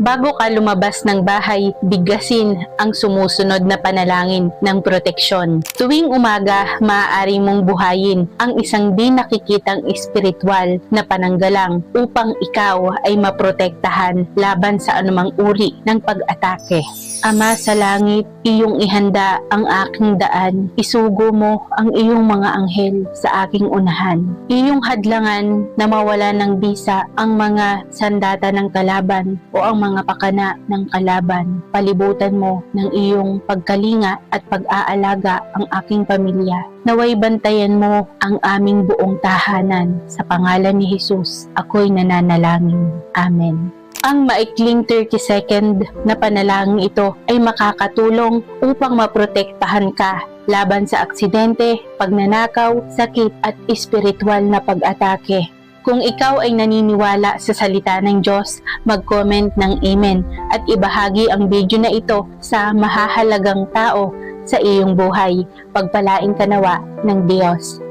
Bago ka lumabas ng bahay, biglasin ang sumusunod na panalangin ng proteksyon. Tuwing umaga, maaari mong buhayin ang isang di nakikitang espiritual na pananggalang upang ikaw ay maprotektahan laban sa anumang uri ng pag-atake. Ama sa langit, iyong ihanda ang aking daan. Isugo mo ang iyong mga anghel sa aking unahan. Iyong hadlangan na mawala ng bisa ang mga sandata ng kalaban o ang mga pakana ng kalaban. Palibutan mo ng iyong pagkalinga at pag-aalaga ang aking pamilya. Naway bantayan mo ang aming buong tahanan. Sa pangalan ni Jesus, ako'y nananalangin. Amen. Ang maikling 30-second na panalangin ito ay makakatulong upang maprotektahan ka laban sa aksidente, pagnanakaw, sakit at espiritual na pag-atake. Kung ikaw ay naniniwala sa salita ng Diyos, mag-comment ng Amen at ibahagi ang video na ito sa mahahalagang tao sa iyong buhay. Pagpalain ka nawa ng Diyos.